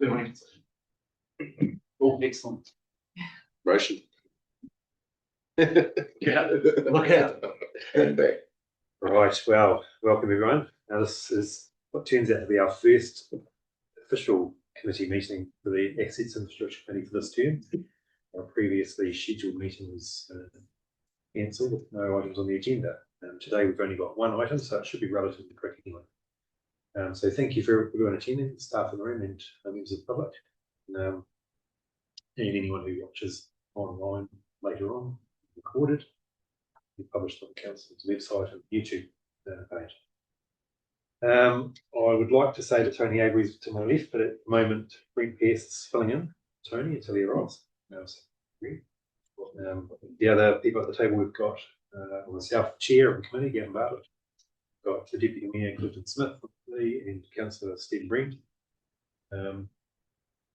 Oh, excellent. Motion. Yeah, look out. And back. Right, well, welcome everyone. Now this is what turns out to be our first official committee meeting for the Assets Infrastructure Committee for this term. Our previously scheduled meeting was cancelled with no items on the agenda. Today we've only got one item, so it should be relatively quick anyway. So thank you for everyone attending, staff in the room and members of the public. And anyone who watches online later on, recorded, we published on the Council's website and YouTube page. I would like to say that Tony Avery is to my left, but at the moment Brent Pearce's filling in Tony until he arrives. The other people at the table we've got myself, Chair of the Committee, Gavin Bartlett. We've got the Deputy Mayor, Clifton Smith, and Councillor Stephen Brent.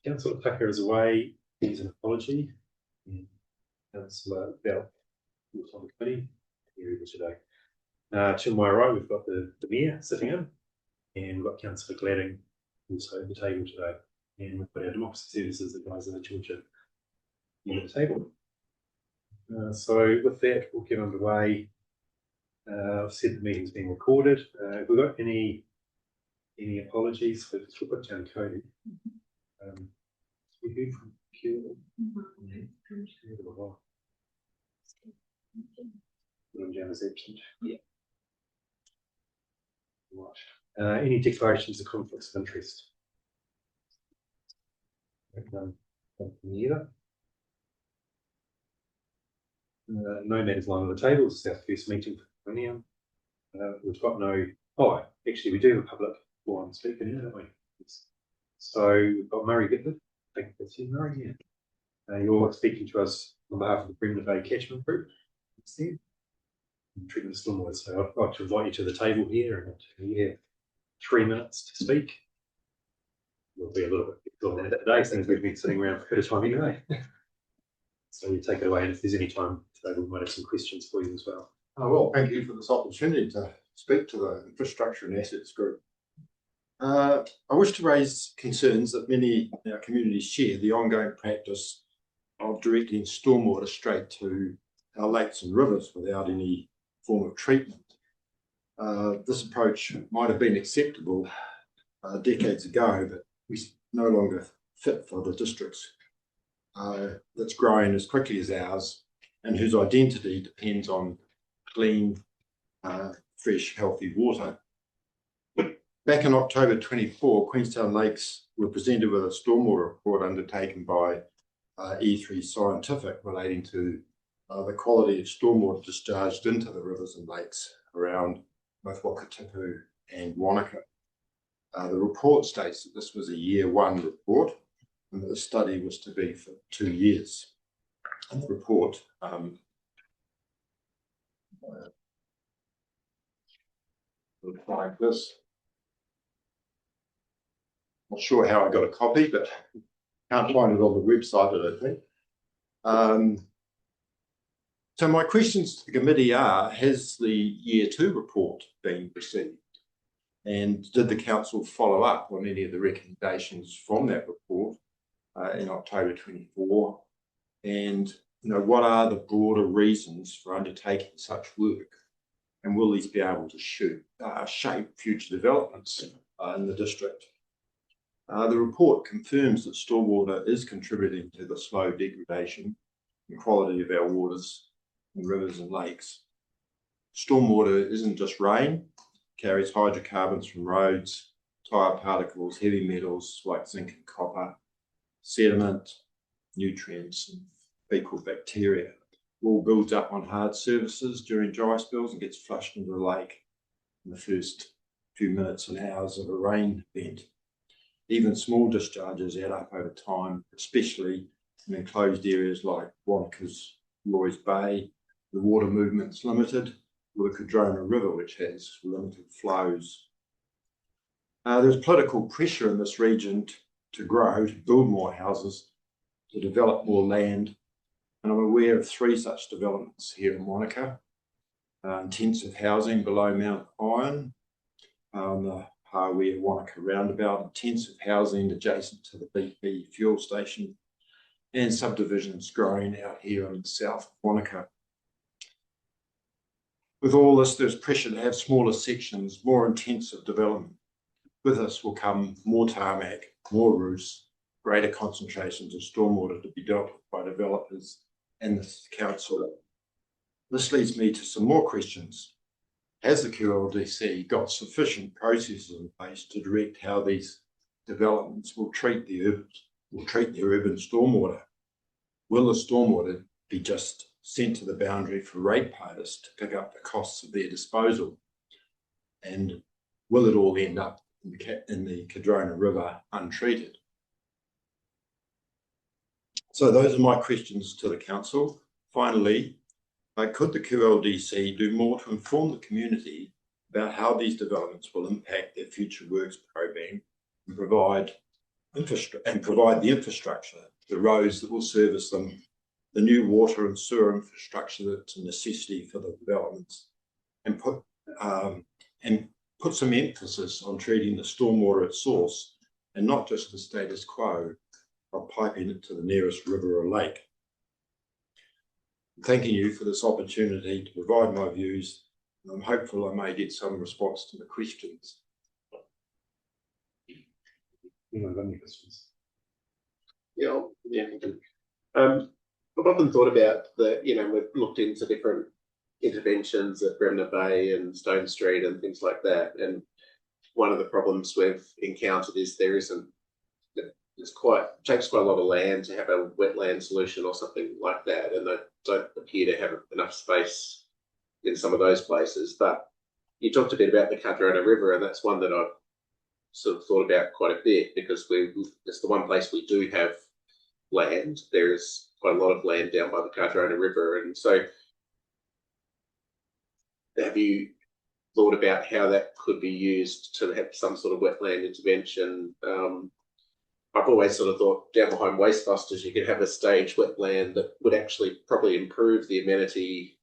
Councillor Tucker is away, he's an apology. And Councillor Bell, who's on the committee, here today. To my right, we've got the Mayor sitting in, and we've got Councillor Gladding also at the table today. And we've got our Democracy Services, the guys in the Georgia at the table. So with that, we'll get underway. I've said the meeting's being recorded. Have we got any apologies? We'll put down Cody. We heard from QLDC. Down as absent. Yeah. Right. Any declarations of conflicts of interest? None from either. No matters lying on the table. This is our first meeting for Millennium. We've got no. Oh, actually, we do have a public forum speaker here, don't we? Yes. So we've got Murray Gifford. I think that's you, Murray. Yeah. You're speaking to us on behalf of the Bremen Bay Catchment Group. Treatment of stormwater. So I'd like to invite you to the table here, and you have 3 minutes to speak. We'll be a little bit shorter than that today, since we've been sitting around for a bit of time anyway. So you take it away, and if there's any time today, we might have some questions for you as well. Oh, well, thank you for this opportunity to speak to the Infrastructure and Assets Group. I wish to raise concerns that many in our communities share, the ongoing practice of directing stormwater straight to our lakes and rivers without any form of treatment. This approach might have been acceptable decades ago, but we no longer fit for the districts that's growing as quickly as ours and whose identity depends on clean, fresh, healthy water. Back in October 24, Queenstown Lakes were presented with a stormwater report undertaken by E3 Scientific relating to the quality of stormwater discharged into the rivers and lakes around both Wakatipu and Wanaka. The report states that this was a year one report and that the study was to be for 2 years. And the report looked like this. Not sure how I got a copy, but can't find it on the website, I don't think. So my questions to the committee are, has the year 2 report been received? And did the council follow up on any of the recommendations from that report in October 24? And what are the broader reasons for undertaking such work? And will these be able to shape future developments in the district? The report confirms that stormwater is contributing to the slow degradation and quality of our waters and rivers and lakes. Stormwater isn't just rain, it carries hydrocarbons from roads, tyre particles, heavy metals like zinc and copper, sediment, nutrients, and fecal bacteria. It all builds up on hard surfaces during dry spells and gets flushed into the lake in the first few minutes and hours of a rain event. Even small discharges add up over time, especially in enclosed areas like Wanaka's Roy's Bay. The water movement's limited, with the Codrona River, which has limited flows. There's political pressure in this region to grow, to build more houses, to develop more land. And I'm aware of 3 such developments here in Wanaka. Intensive housing below Mount Iron, on the Pawea Wanaka roundabout, intensive housing adjacent to the BP fuel station, and subdivisions growing out here in the south of Wanaka. With all this, there's pressure to have smaller sections, more intensive development. With this will come more tarmac, more roofs, greater concentrations of stormwater to be dealt with by developers and the council. This leads me to some more questions. Has the QLDC got sufficient processes in place to direct how these developments will treat the urban stormwater? Will the stormwater be just sent to the boundary for ratepayers to pick up the costs of their disposal? And will it all end up in the Cadrona River untreated? So those are my questions to the council. Finally, could the QLDC do more to inform the community about how these developments will impact their future works program and provide the infrastructure, the roads that will service them, the new water and sewer infrastructure that's a necessity for the developments, and put some emphasis on treating the stormwater at source and not just the status quo of piping it to the nearest river or lake. Thanking you for this opportunity to provide my views, and I'm hopeful I may get some response to the questions. Anyone got any questions? Yeah, I've often thought about we've looked into different interventions at Bremner Bay and Stone Street and things like that. And one of the problems we've encountered is it takes quite a lot of land to have a wetland solution or something like that, and they don't appear to have enough space in some of those places. But you talked a bit about the Cadrona River, and that's one that I've sort of thought about quite a bit, because it's the one place we do have land. There's quite a lot of land down by the Cadrona River, and so have you thought about how that could be used to have some sort of wetland intervention? I've always sort of thought down behind Wastebusters you could have a staged wetland that would actually probably improve the amenity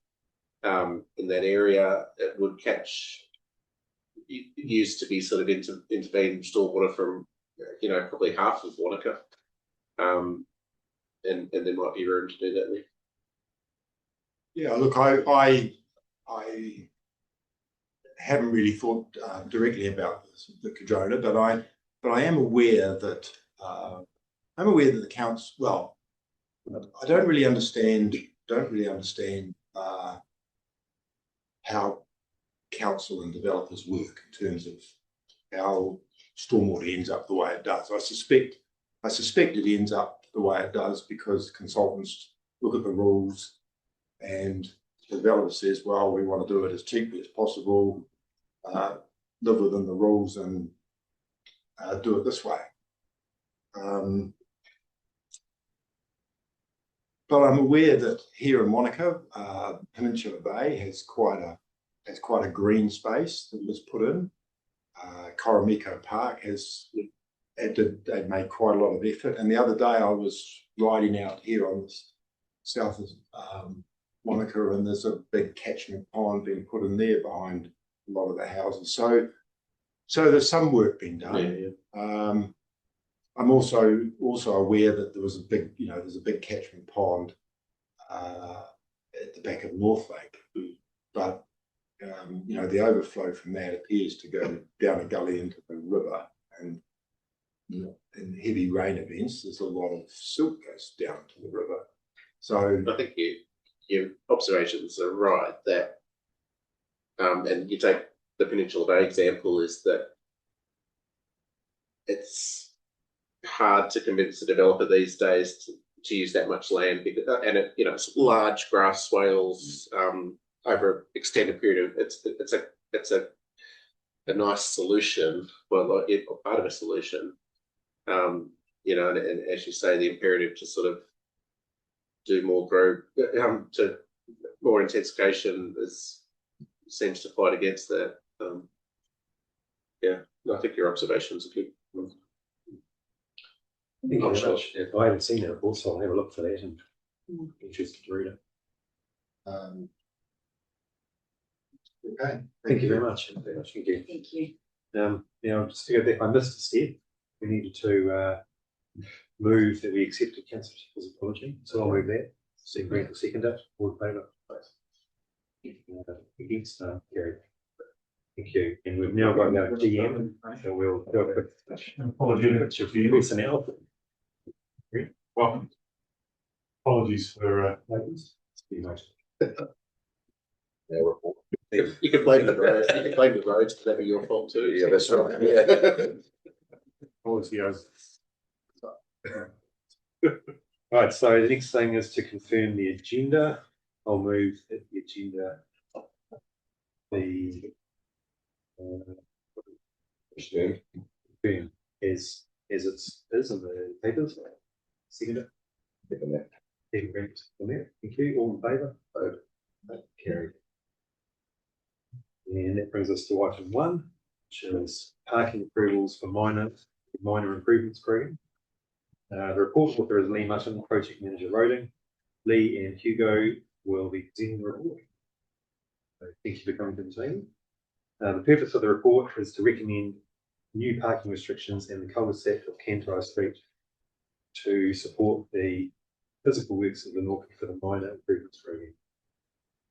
in that area. It would it used to be sort of intervene stormwater from probably half of Wanaka, and there might be room to do that there. Yeah, look, I haven't really thought directly about the Cadrona, but I am aware that the council. Well, I don't really understand how council and developers work in terms of how stormwater ends up the way it does. I suspect it ends up the way it does because consultants look at the rules and the developer says, well, we want to do it as cheaply as possible, live within the rules and do it this way. But I'm aware that here in Wanaka, Peninsula Bay has quite a green space that was put in. Koromiko Park they'd made quite a lot of effort. And the other day I was riding out here on the south of Wanaka, and there's a big catchment pond being put in there behind a lot of the houses. So there's some work being done. Yeah. I'm also aware that there was there's a big catchment pond at the back of North Lake, but the overflow from that appears to go down a gully into the river, and in heavy rain events, there's a lot of silt goes down to the river. So I think your observations are right that, and you take the Peninsula Bay example, is that it's hard to convince a developer these days to use that much land, because, and it's large grass swales over an extended period of it's a nice solution, well, part of a solution, and as you say, the imperative to sort of do more to more intensification seems to fight against that. I think your observations are good. Thank you very much. If I haven't seen that report, so I'll have a look for that and be interested to read it. Okay. Thank you very much. Thank you. Thank you. Just to go back, I missed a step. We needed to move that we accepted Councillor Tipple's apology. So I'll move that. Grant will second it. All in favour? Against? Carried. Thank you. And we've now got our GM, so we'll do a quick picture for you personnel. Welcome. Apologies for Ladies. You can blame the road. You can blame the roads, but that'd be your fault too. Yeah, that's right. Yeah. apologies. Right, so the next thing is to confirm the agenda. I'll move that the agenda be confirmed as it is in the papers. Second it. Thank you. All in favour? Carried. And that brings us to item 1, which is parking approvals for minor improvements program. The report author is Lee Mutton, Project Manager Roading. Lee and Hugo will be presenting the report. So thank you for coming to the team. The purpose of the report is to recommend new parking restrictions in the cul-de-sac of Cantor Street to support the physical works of the Norfolk for the minor improvements program.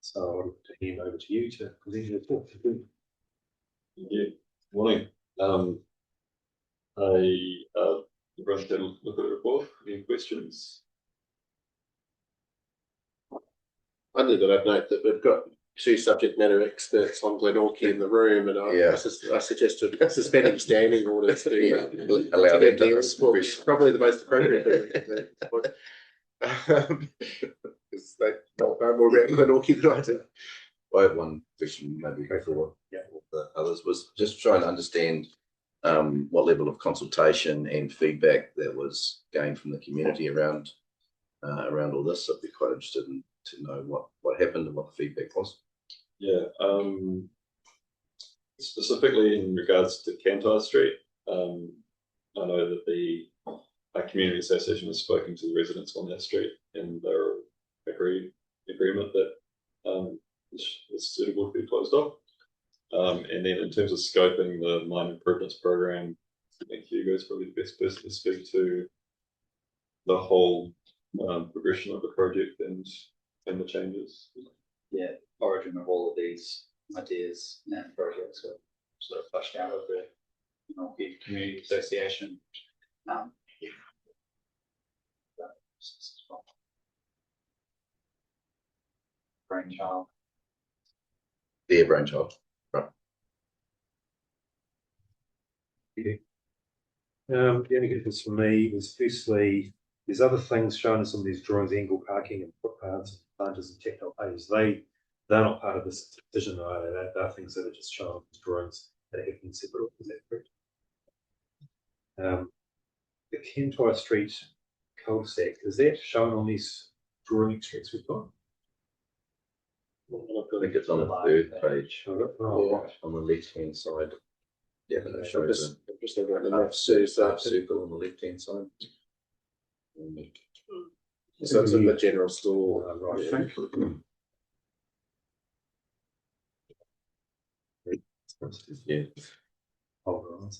So I'll look to hand over to you to present your report. Yeah, morning. Everyone had a look at the report. Any questions? Only that I'd note that we've got 2 subject matter experts on Glenorchy in the room, and I suggested suspending standing orders to Allow them to their ask report. questions. Probably the most appropriate thing. Because they know more about Glenorchy than I do. I have one question, maybe before the others, was just trying to understand what level of consultation and feedback that was gained from the community around all this. I'd be quite interested to know what happened and what the feedback was. Yeah, specifically in regards to Cantor Street, I know that the community association has spoken to the residents on that street, and they're agreement that it's suitable to be closed off. And then in terms of scoping the minor improvements program, I think Hugo is probably the best person to speak to the whole progression of the project and the changes. Yeah, origin of all of these ideas and projects were sort of flushed out of the Norfolk Community Association. Brainchild. Their brainchild. The only difference for me was firstly, there's other things shown in some of these drawings, angle parking and footpaths, planters and tactile pages. They're not part of this decision either. They're things that are just shown on these drawings that have been separate. Is that correct? The Cantor Street cul-de-sac, is that shown on these drawing extracts we've got? I think it's on the 3rd page, Right. on the left-hand side. Yeah, but it shows Just over the a left, so circle on the left-hand side. it's in the general store. Right. Yeah. Hold on.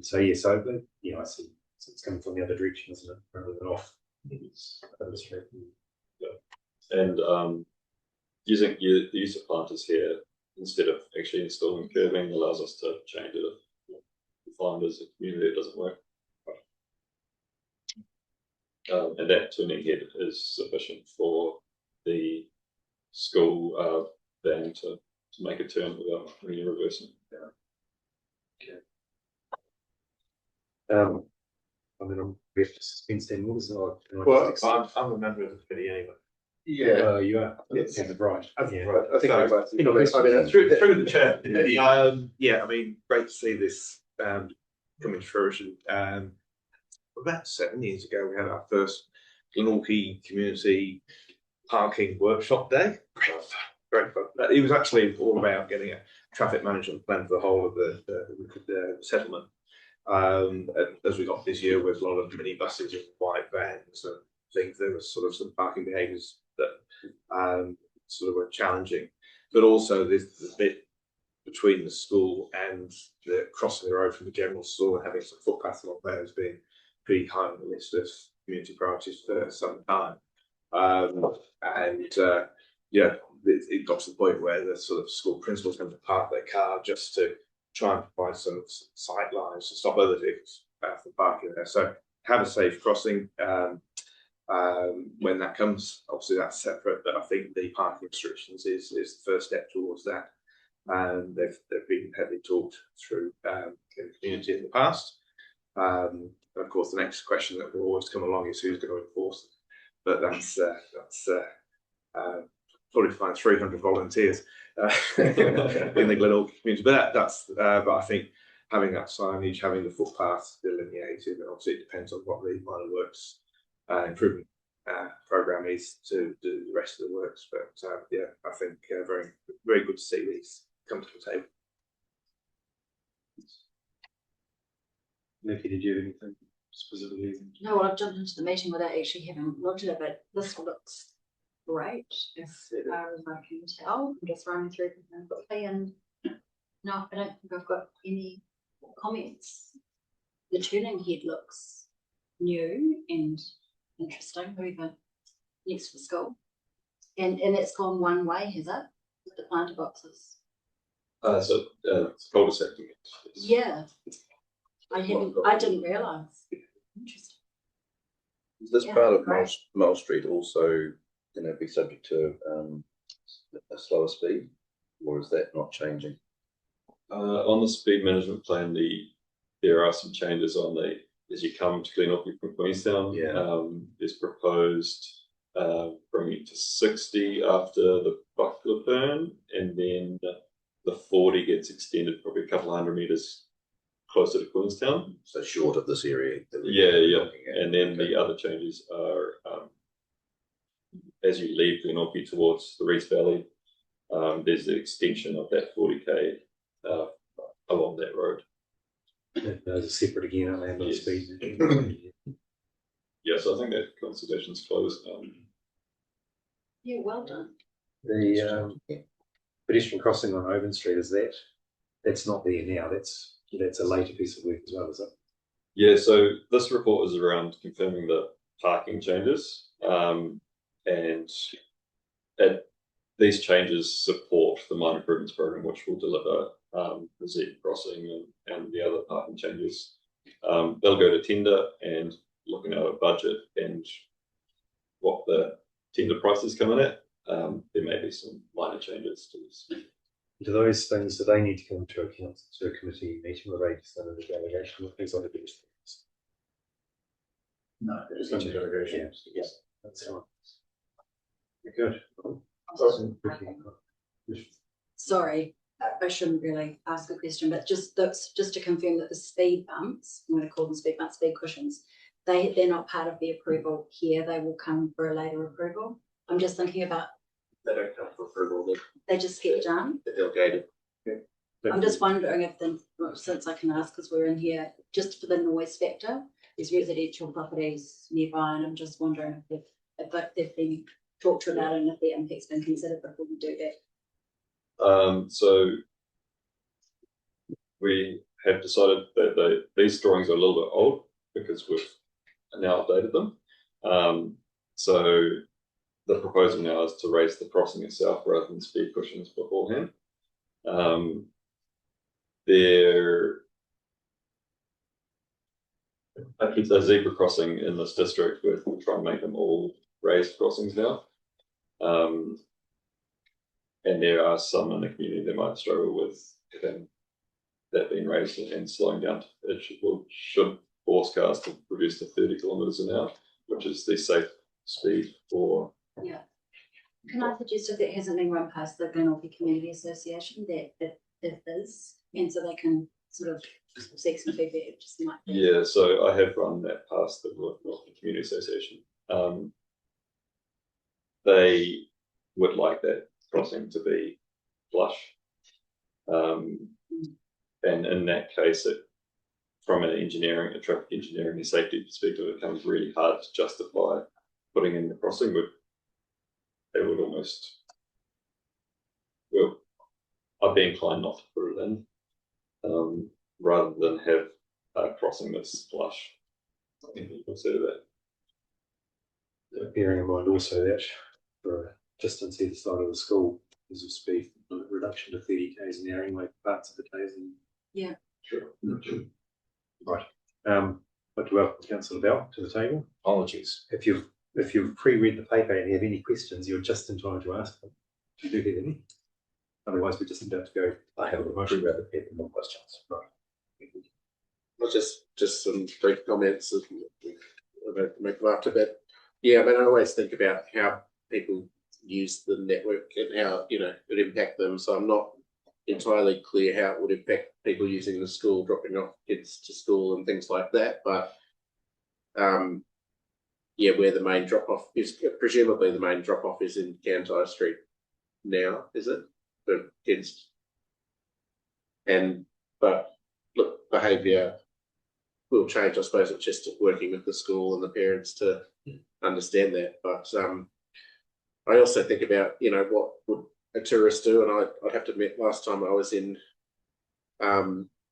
So yes, I see. So it's coming from the other direction, isn't it? Rather than off. And using the use of planters here instead of actually installing curbing allows us to change it if we find as a community it doesn't work. And that turning head is sufficient for the school van to make a turn without really reversing. I mean, we have to suspend standing orders. Well, I'm a member of the committee anyway. Yeah. You are. Yes. Yeah, right. Yeah. I think So, we both. you know, I mean, through the chair. Yeah, I mean, great to see this coming to fruition. About 7 years ago, we had our first Glenorchy Community Parking Workshop Day. Great fun. It was actually all about getting a traffic management plan for the whole of the settlement. As we got busier with a lot of minibuses and white vans and things, there was sort of some parking behaviours that sort of were challenging. but also there's the bit between the school and the crossing the road from the general store and having some footpaths along there has been pretty high on the list of community priorities for some time. It got to the point where the sort of school principals had to park their car just to try and provide some sight lines to stop other vehicles from parking there. So have a safe crossing when that comes. Obviously that's separate, but I think the parking restrictions is the first step towards that. And they've been heavily talked through in the community in the past. And of course, the next question that will always come along is who's going to enforce it. But that's probably find 300 volunteers in the Glenorchy community. But but I think having that signage, having the footpath delineated, and obviously it depends on what the minor works improvement program is to do the rest of the works. But I think very, very good to see these come to the table. Nikki, did you have anything specifically? No, I've jumped into the meeting without actually having looked at it, but this looks great as far as I can tell. I'm just running through them quickly, and no, I don't think I've got any comments. The turning head looks new and interesting, over next to the school. And it's gone one way, has it? With the planter boxes. It's cul-de-sac. Yeah. I didn't realise. Interesting. Is this Yeah, part of great. Mole Street also going to be subject to a slower speed, or is that not changing? On the speed management plan, there are some changes on as you come to Glenorchy from Queenstown. Yeah. There's proposed bringing it to 60 after the Buckler burn, and then the 40 gets extended probably a couple hundred metres closer to Queenstown. So short of this area. Yeah. And then the other changes are as you leave Glenorchy towards the Reese Valley, there's the extension of that 40k along that road. Those are separate again, aren't they? Yes. Speed. Yes, I think that consultation's closed. Yeah, well done. The pedestrian crossing on Owen Street, that's not there now. That's a later piece of work as well, is it? Yeah, so this report is around confirming the parking changes, and these changes support the minor improvements program, which will deliver the zebra crossing and the other parking changes. They'll go to tender, and looking at a budget and what the tender prices come in at, there may be some minor changes to this. Do those things, do they need to come to account to a committee meeting, or they just under the delegation with things like this? No, it's under delegation. Yeah, that's fine. Good. Sorry, I shouldn't really ask a question, but just to confirm that the speed bumps, I'm going to call them speed bumps, speed cushions, they're not part of the approval here. They will come for a later approval. I'm just thinking about. They don't come for approval. They just get done. They're delegated. I'm just wondering if since I can ask, because we're in here, just for the noise factor, there's residential properties nearby, and I'm just wondering if they've been talked to about it and if the impact's been considered before we do that. So we have decided that these drawings are a little bit old because we've now updated them. So the proposal now is to raise the crossing itself rather than speed cushions beforehand. There's a zebra crossing in this district. We're trying to make them all raised crossings now. And there are some in the community that might struggle with that being raised and slowing down. It should force cars to reduce to 30 kilometres an hour, which is the safe speed for. Yeah. Can I suggest if that hasn't been run past the Glenorchy Community Association that it is, and so they can sort of seek some feedback, just like that. Yeah, so I have run that past the Glenorchy Community Association. They would like that crossing to be flush, and in that case, from a traffic engineering and safety perspective, it becomes really hard to justify putting in the crossing. It would almost, I'd be inclined not to put it in, rather than have a crossing that's flush. I think you consider that. Bearing in mind also that for a distance either side of the school, there's a speed reduction to 30 k's an hour in like parts of the days. Yeah. Sure. Right. I'd like to welcome Councillor Bell to the table. Apologies. If you've pre-read the paper and you have any questions, you're just in time to ask them. Do you do have any? Otherwise, we're just about to go. I have a motion about the paper, more questions. Right. Well, just some brief comments about make them after that. Yeah, I mean, I always think about how people use the network and how, you know, it would impact them. So I'm not entirely clear how it would impact people using the school, dropping off kids to school and things like that. But yeah, where the main drop off is, presumably the main drop off is in Cantyre Street now, is it? For kids. But look, behaviour will change. I suppose it's just working with the school and the parents to understand that. But I also think about, you know, what would a tourist do? And I'd have to admit, last time I was in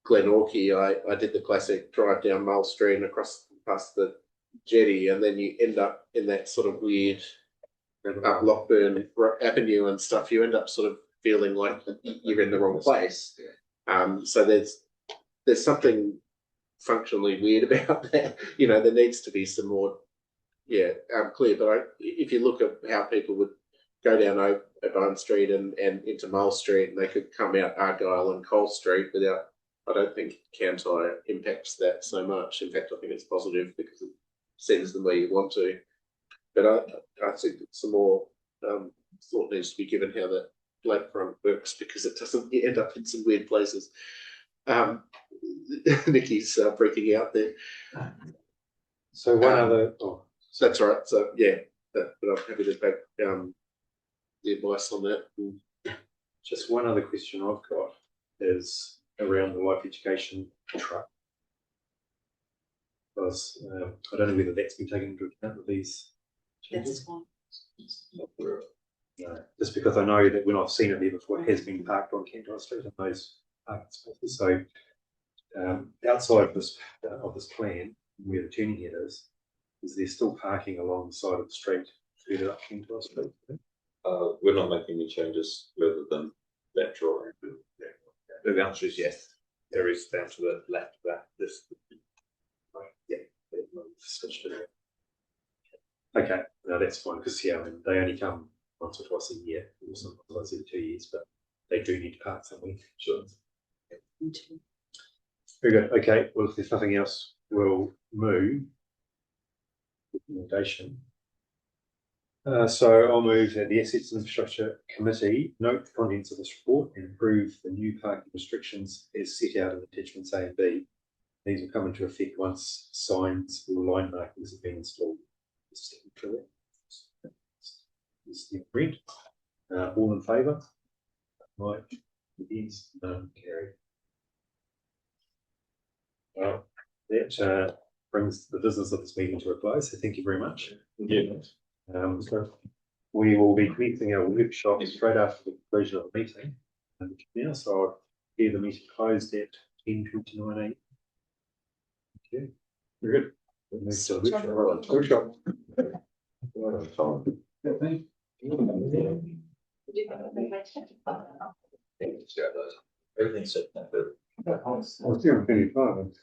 Glenorchy, I did the classic drive down Mull Street and across past the jetty, and then you end up in that sort of weird up Lockburn Avenue and stuff. You end up sort of feeling like you're in the wrong place. So there's something functionally weird about that. You know, there needs to be some more, clear. But if you look at how people would go down O'Byrne Street and into Mull Street, and they could come out Argyle and Cole Street without, I don't think Cantyre impacts that so much. In fact, I think it's positive because it sends them where you want to. But I think some more thought needs to be given how that lakefront works, because it doesn't end up in some weird places. Nikki's freaking out there. So one other. Oh, so that's right. So yeah, but I'm happy to take the advice on that. just one other question I've got is around the life education truck. Because I don't know whether that's been taken into account with these changes. That's one. No, just because I know that when I've seen it there before, it has been parked on Cantyre Street in those parking spaces. So outside of this plan, where the turning head is there still parking along the side of the street further up Cantyre Street? We're not making any changes further than that drawing. The answer is yes. There is down to the left of that. This. Okay, no, that's fine, because I mean, they only come once or twice a year, or sometimes every 2 years, but they do need to park somewhere. Sure. Very good. Okay, well, if there's nothing else, we'll move recommendation. So I'll move that the Assets and Infrastructure Committee note the contents of this report and approve the new parking restrictions as set out in attachments A and B. These will come into effect once signs or line markings have been installed. Is the print. All in favour? Right. Against? None. Carried. Well, that brings the business of this meeting to a close. So thank you very much. Yeah. We will be commencing our workshop straight after the conclusion of the meeting. Now, so I'll hear the meeting closed at 10:29 AM. Okay, very good. We'll move to the workshop. Everything's set. I was doing 25.